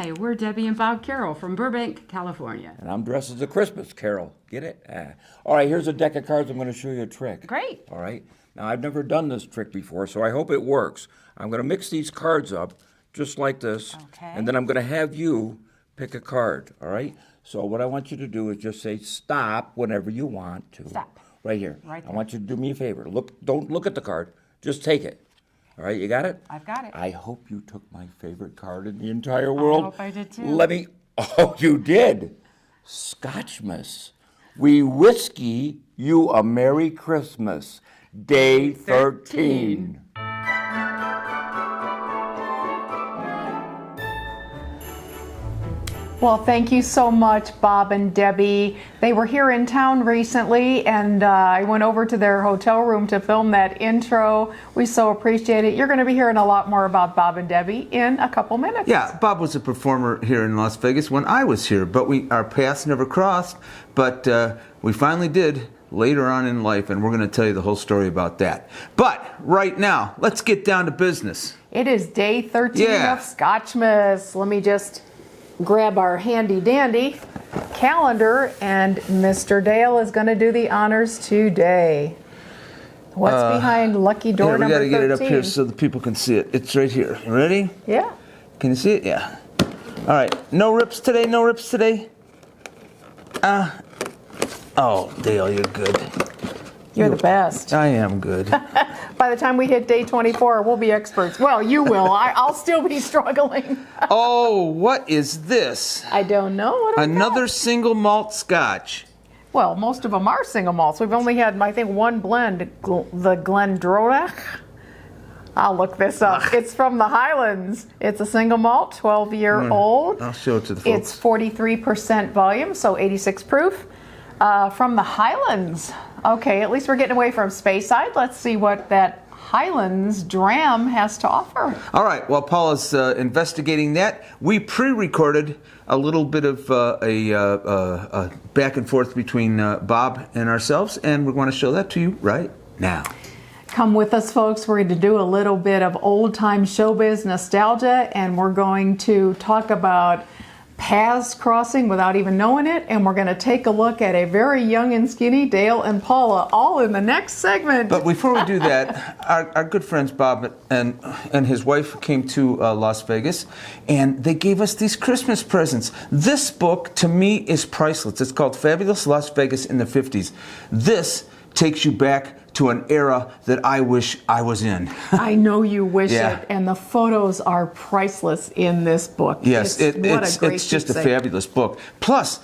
Hi, we're Debbie and Bob Carroll from Burbank, California. And I'm dressed as a Christmas carol. Get it? All right, here's a deck of cards. I'm going to show you a trick. Great. All right. Now, I've never done this trick before, so I hope it works. I'm going to mix these cards up just like this. Okay. And then I'm going to have you pick a card. All right? So what I want you to do is just say stop whenever you want to. Stop. Right here. Right there. I want you to do me a favor. Don't look at the card. Just take it. All right, you got it? I've got it. I hope you took my favorite card in the entire world. I hope I did too. Let me. Oh, you did. Scotchmas. We whiskey you a Merry Christmas. Day 13. Well, thank you so much, Bob and Debbie. They were here in town recently, and I went over to their hotel room to film that intro. We so appreciate it. You're going to be hearing a lot more about Bob and Debbie in a couple minutes. Yeah, Bob was a performer here in Las Vegas when I was here, but our paths never crossed. But we finally did later on in life, and we're going to tell you the whole story about that. But right now, let's get down to business. It is day 13 of Scotchmas. Let me just grab our handy dandy calendar, and Mr. Dale is going to do the honors today. What's behind lucky door number 13? We got to get it up here so the people can see it. It's right here. You ready? Yeah. Can you see it? Yeah. All right. No rips today. No rips today. Oh, Dale, you're good. You're the best. I am good. By the time we hit day 24, we'll be experts. Well, you will. I'll still be struggling. Oh, what is this? I don't know. What is Another that? single malt scotch. Well, most of them are single malts. We've only had, I think, one blend, the Glendronach. I'll look this up. It's from the Highlands. It's a single malt, 12-year-old. I'll show it to the folks. It's 43% volume, so 86 proof. From the Highlands. Okay, at least we're getting away from Speyside. Let's see what that Highlands dram has to offer. All right, while Paula's investigating that, we pre-recorded a little bit of a back and forth between Bob and ourselves, and we want to show that to you right now. Come with us, folks. We're going to do a little bit of old-time showbiz nostalgia, and we're going to talk about paths crossing without even knowing it, and we're going to take a look at a very young and skinny Dale and Paula, all in the next segment. But before we do that, our good friends Bob and his wife came to Las Vegas, and they gave us these Christmas presents. This book, to me, is priceless. It's called Fabulous Las Vegas in the 50s. This takes you back to an era that I wish I was in. I know you wish Yeah. it, and the photos are priceless in this book. Yes, It's just a fabulous book. Plus,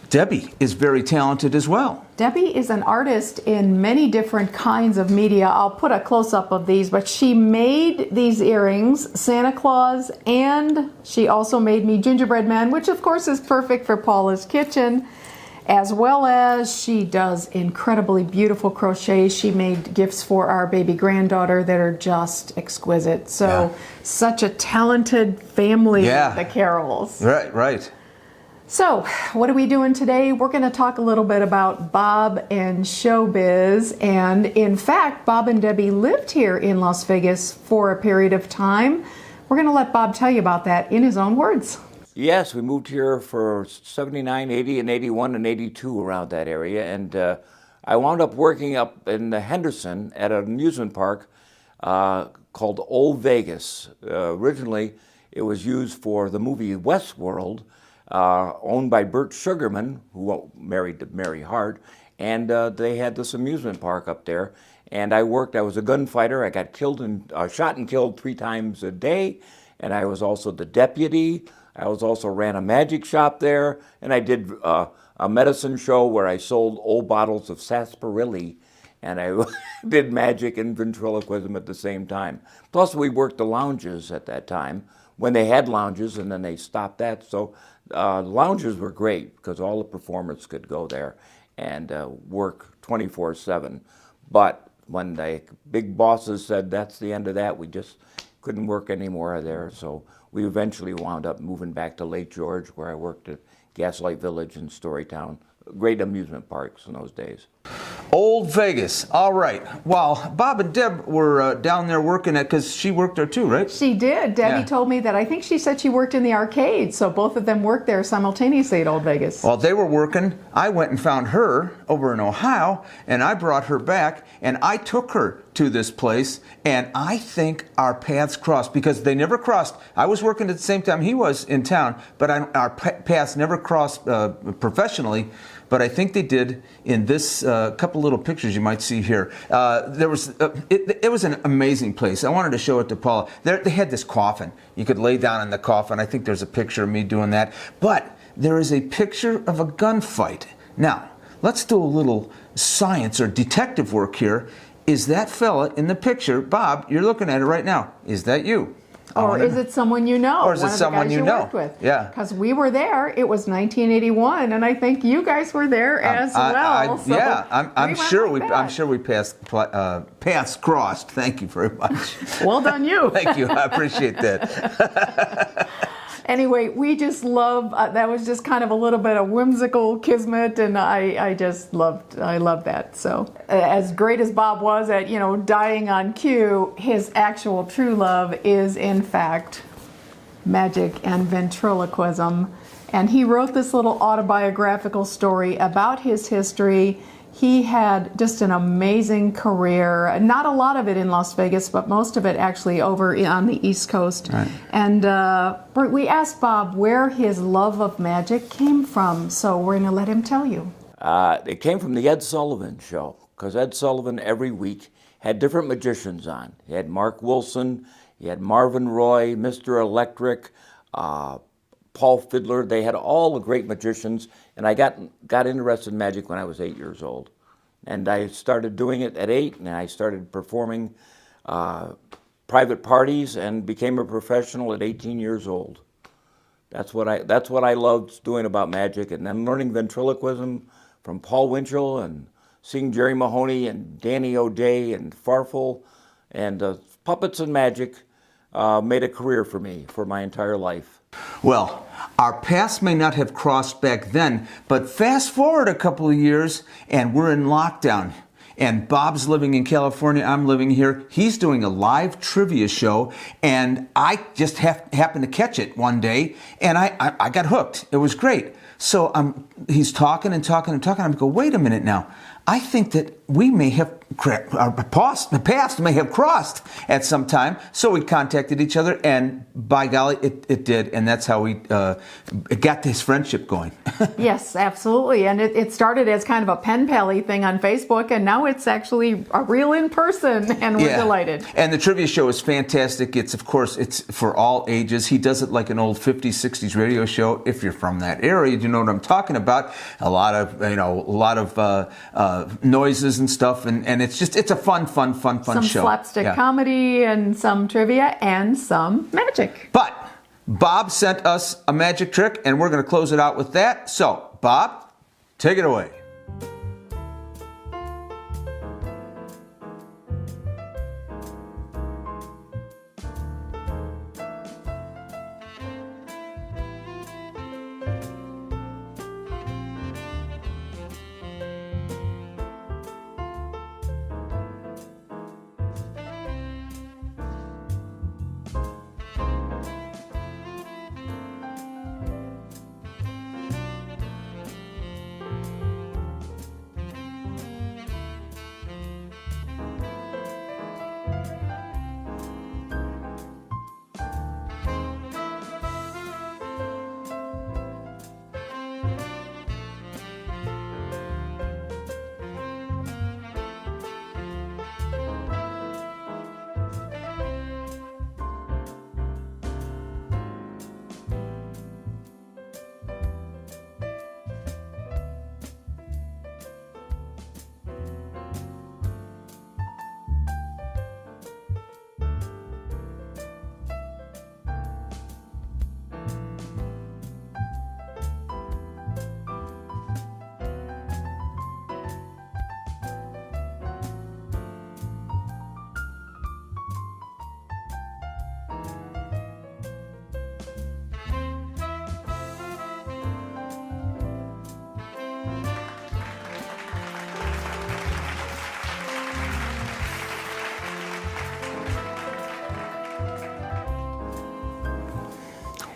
Debbie is very talented as well. Debbie is an artist in many different kinds of media. I'll put a close-up of these, but she made these earrings, Santa Claus, and she also made me Gingerbread Man, which of course is perfect for Paula's kitchen, as well as she does incredibly beautiful crochet. She made gifts for our baby granddaughter that are just exquisite. So, such a talented family, the Carrolls. Right. So, what are we doing today? We're going to talk a little bit about Bob and showbiz. And in fact, Bob and Debbie lived here in Las Vegas for a period of time. We're going to let Bob tell you about that in his own words. Yes, we moved here for 79, 80, and 81, and 82 around that area. And I wound up working up in Henderson at an amusement park called Old Vegas. Originally, it was used for the movie Westworld, owned by Burt Sugarman, who married to Mary Hart. And they had this amusement park up there. And I was a gunfighter. I got shot and killed 3 times a day. And I was also the deputy. I also ran a magic shop there, and I did a medicine show where I sold old bottles of sarsaparilla, and I did magic and ventriloquism at the same time. Plus, we worked the lounges at that time, when they had lounges, and then they stopped that. So lounges were great, because all the performers could go there and work 24/7. But when the big bosses said that's the end of that, we just couldn't work anymore there. So we eventually wound up moving back to Lake George, where I worked at Gaslight Village in Storytown. Great amusement parks in those days. Old Vegas. All right. Well, Bob and Deb were down there working at, because she worked there too, right? She did. Debbie Yeah. told me that. I think she said she worked in the arcade, so both of them worked there simultaneously at Old Vegas. While they were working, I went and found her over in Ohio, and I brought her back, and I took her to this place, and I think our paths crossed, because they never crossed. I was working at the same time he was in town, but our paths never crossed professionally. But I think they did in this couple little pictures you might see here. It was an amazing place. I wanted to show it to Paula. They had this coffin. You could lay down in the coffin. I think there's a picture of me doing that. But there is a picture of a gunfight. Now, let's do a little science or detective work here. Is that fella in the picture, Bob, you're looking at it right now, is that you? Or is it someone you know? Or is it one of the someone guys you know? worked with? Yeah. Because we were there. It was 1981, and I think you guys were there as well. So I'm sure like that. we paths crossed. Thank you very much. Well done, you. Thank you. I appreciate that. Anyway, we just love, that was just kind of a little bit of whimsical kismet, and I love that. So as great as Bob was at, dying on cue, his actual true love is in fact magic and ventriloquism. And he wrote this little autobiographical story about his history. He had just an amazing career. Not a lot of it in Las Vegas, but most of it actually over on the East Coast. Right. And we asked Bob where his love of magic came from, so we're going to let him tell you. It came from the Ed Sullivan Show, because Ed Sullivan every week had different magicians on. He had Mark Wilson, he had Marvin Roy, Mr. Electric, Paul Fiddler. They had all the great magicians, and I got interested in magic when I was 8 years old. And I started doing it at 8, and I started performing private parties and became a professional at 18 years old. That's what I loved doing about magic, and then learning ventriloquism from Paul Winchell and seeing Jerry Mahoney and Danny O'Day and Farfel and puppets and magic made a career for me for my entire life. Well, our paths may not have crossed back then, but fast forward a couple of years and we're in lockdown. And Bob's living in California, I'm living here. He's doing a live trivia show, and I just happened to catch it one day, and I got hooked. It was great. So he's talking and talking and talking. I'm going, wait a minute now. I think that we may have the paths may have crossed at some time. So we contacted each other, and by golly, it did, and that's how we got this friendship going. Yes, absolutely. And it started as kind of a pen pally thing on Facebook, and now it's actually a real in person, and we're delighted. And the trivia show is fantastic. It's for all ages. He does it like an old 50s, 60s radio show. If you're from that area, you know what I'm talking about. A lot of noises and stuff, and it's a fun show. Some slapstick comedy and some trivia and some magic. But Bob sent us a magic trick, and we're going to close it out with that. So, Bob, take it away.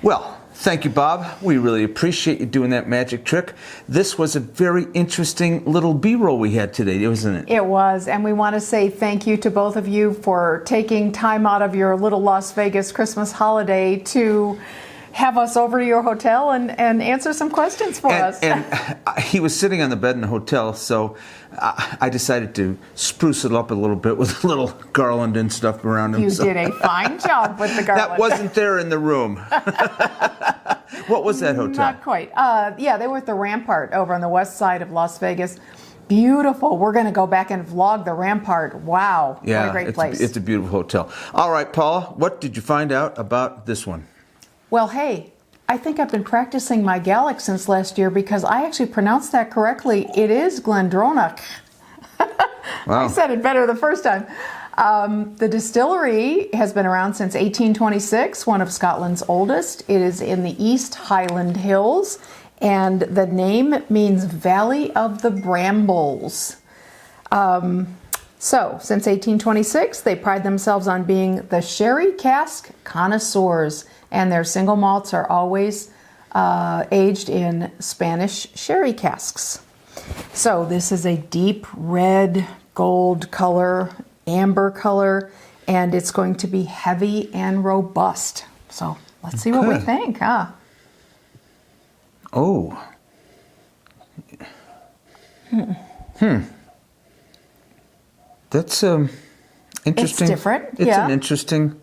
Well, thank you, Bob. We really appreciate you doing that magic trick. This was a very interesting little B-roll we had today, wasn't it? It was, and we want to say thank you to both of you for taking time out of your little Las Vegas Christmas holiday to have us over to your hotel and answer some questions for us. And he was sitting on the bed in the hotel, so I decided to spruce it up a little bit with a little garland and stuff around him. You did a fine job with the garland. That wasn't there in the room. What was that hotel? Not quite. Yeah, they were at the Rampart over on the west side of Las Vegas. Beautiful. We're going to go back and vlog the Rampart. Wow. Yeah, what a great place. It's a beautiful hotel. All right, Paula, what did you find out about this one? Well, hey, I think I've been practicing my Gaelic since last year because I actually pronounced that correctly. It is Glendronach. Wow. I said it better the first time. The distillery has been around since 1826, one of Scotland's oldest. It is in the East Highland Hills, and the name means Valley of the Brambles. So, since 1826, they pride themselves on being the sherry cask connoisseurs, and their single malts are always aged in Spanish sherry casks. So, this is a deep red, gold color, amber color, and it's going to be heavy and robust. So, let's see what we think, huh? Oh. That's interesting. It's different, It's yeah. an interesting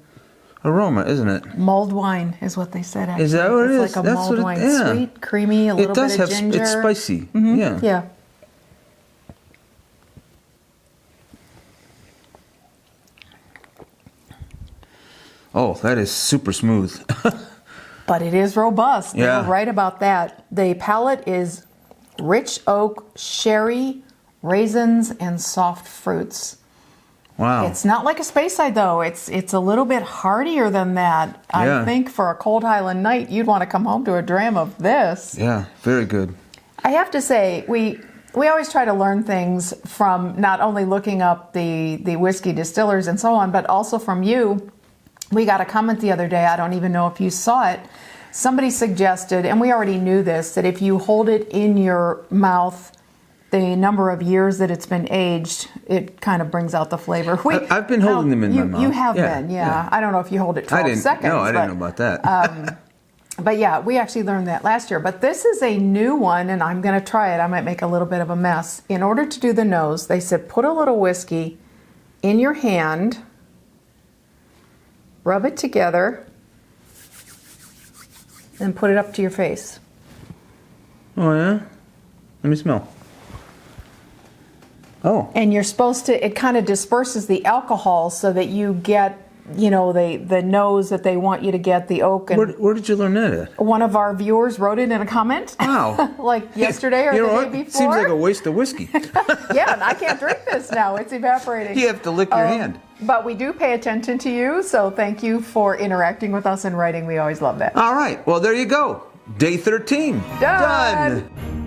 aroma, isn't it? Mulled wine is what they said, actually. Is that what it is? It's like a That's mulled what it- wine. yeah. Sweet, creamy, a little It does bit of have, ginger. it's spicy. Yeah. Yeah. Oh, that is super smooth. But it is robust. Yeah. You're right about that. The palate is rich oak, sherry, raisins, and soft fruits. Wow. It's not like a Speyside though. It's a little bit heartier than that. Yeah. I think for a cold Highland night, you'd want to come home to a dram of this. Yeah, very good. I have to say, we always try to learn things from not only looking up the whiskey distillers and so on, but also from you. We got a comment the other day, I don't even know if you saw it. Somebody suggested, and we already knew this, that if you hold it in your mouth the number of years that it's been aged, it kind of brings out the flavor. I've been holding them in my mouth. You have Yeah, been, yeah. yeah. I don't know if you hold it 12 seconds. No, I didn't know about that. But yeah, we actually learned that last year. But this is a new one, and I'm going to try it. I might make a little bit of a mess. In order to do the nose, they said put a little whiskey in your hand, rub it together, and put it up to your face. Oh, yeah? Let me smell. Oh. And you're supposed to, it kind of disperses the alcohol so that you get, you know, the nose that they want you to get, the oak. And Where did you learn that at? one of our viewers wrote it in a comment. Wow. Like yesterday or You know the what? day before. Seems like a waste of whiskey. Yeah, and I can't drink this now. It's evaporating. You have to lick your hand. But we do pay attention to you, so thank you for interacting with us and writing. We always love that. All right. Well, there you go. Day 13. Done.